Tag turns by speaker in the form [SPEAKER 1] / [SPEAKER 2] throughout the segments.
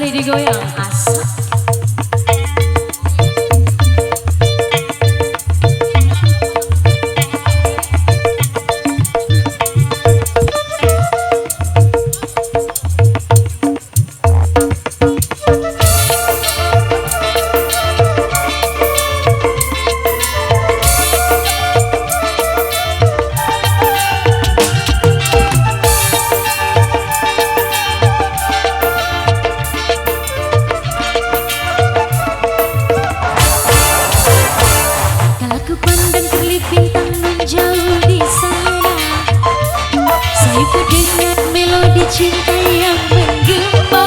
[SPEAKER 1] Body digoyang asap.
[SPEAKER 2] Cinta yang menggema,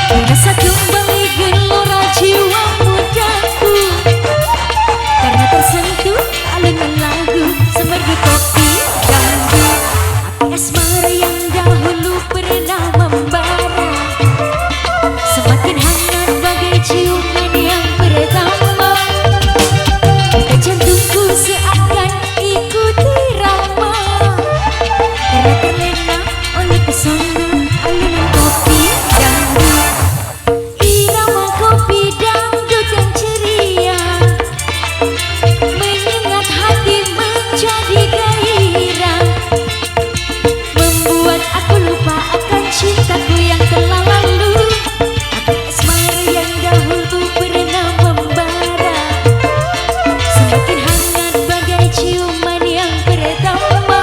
[SPEAKER 2] rasa kembali gelora jiwa mudaku, karena tersentuh alunan lagu semerdu kopi dandu, api asmara yang dahulu pernah membara, semakin hangat bagai ciuman yang pertama. Detak jantungku seakan ikut irama, karena terlena oleh pesona alunan kopi dangdut, irama kopi dangdut yang ceria, menyengat hati menjadi gairah, membuat aku lupa akan cintaku yang telah lalu, api asmara yang dahulu pernah membara, semakin hangat bagai ciuman yang pertama.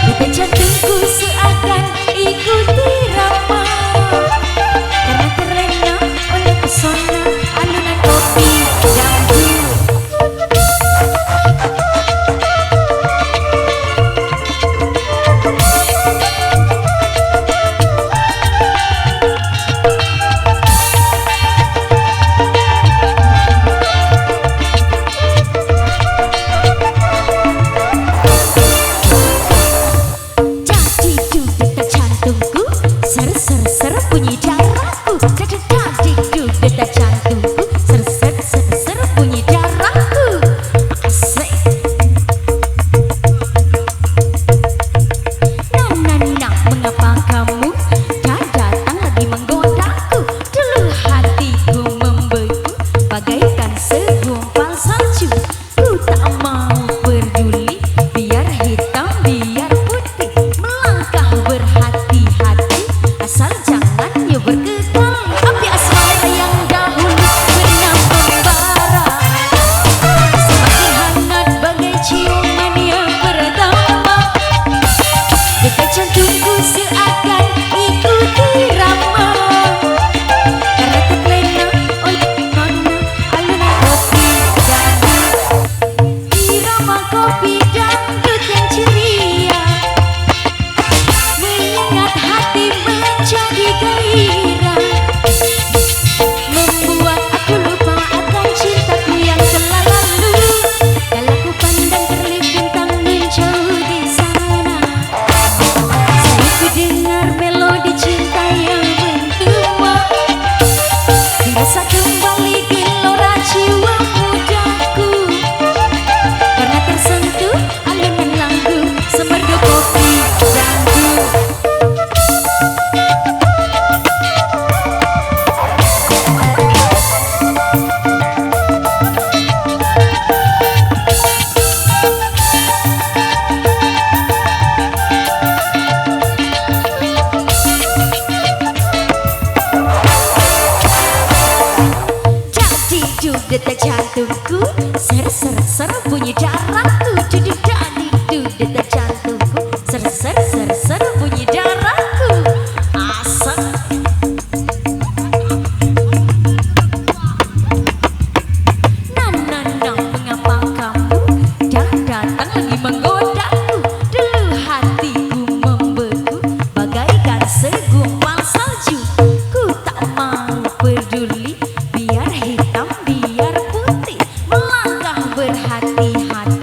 [SPEAKER 2] Detak jantungku seakan ikut irama, karena terlena oleh pesona alunan kopi dangdut. Ser bunyi darahku, dadu detak jantungku, ser bunyi darahku, asik. Nah, mengapa kamu tak datang lagi menggodaku? Dulu hatiku membeku bagaikan segumpal salju. Ku tak mau peduli, biar hitam biar putih, melangkah berhati-hati, asal jangan berkedal. Api asmara yang dahulu pernah membara, semakin hangat bagai ciuman yang pertama. Detak jantungku seakan ikut irama, karena terlena oleh pesona alunan kopi dangdut, irama kopi dangdut yang ceria, menyengat hati menjadi gairah, membuat aku lupa akan cintaku yang telah lalu. Kalau ku pandang terlip bintang menjauh di sana, selalu ku dengar melodi cinta yang mentua, rasa kembali gelora jiwa mudaku, karena tersentuh alunan lagu semerdu kopi dangdut. Dadu detak jantungku, ser bunyi darahku, dadu detak jantungku, ser bunyi darahku, asap. Nah, mengapa kamu tak datang lagi menggodaku? Dulu hatiku membeku bagaikan segumpal salju. Ku tak mau peduli, biar hitam biar putih, melangkah berhati-hati,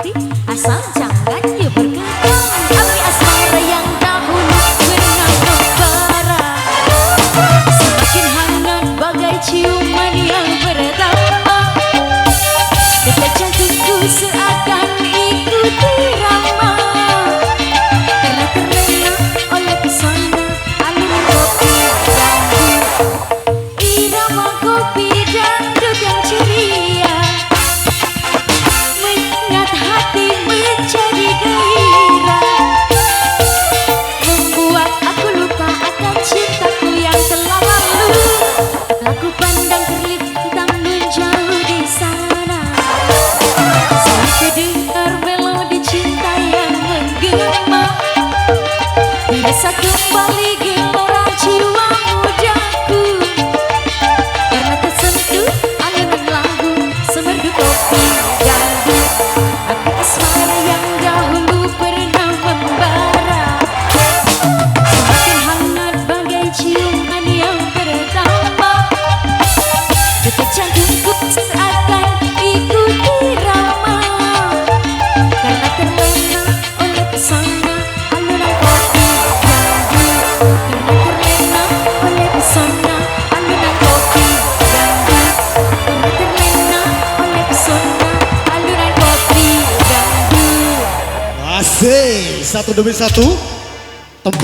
[SPEAKER 1] satu demi satu.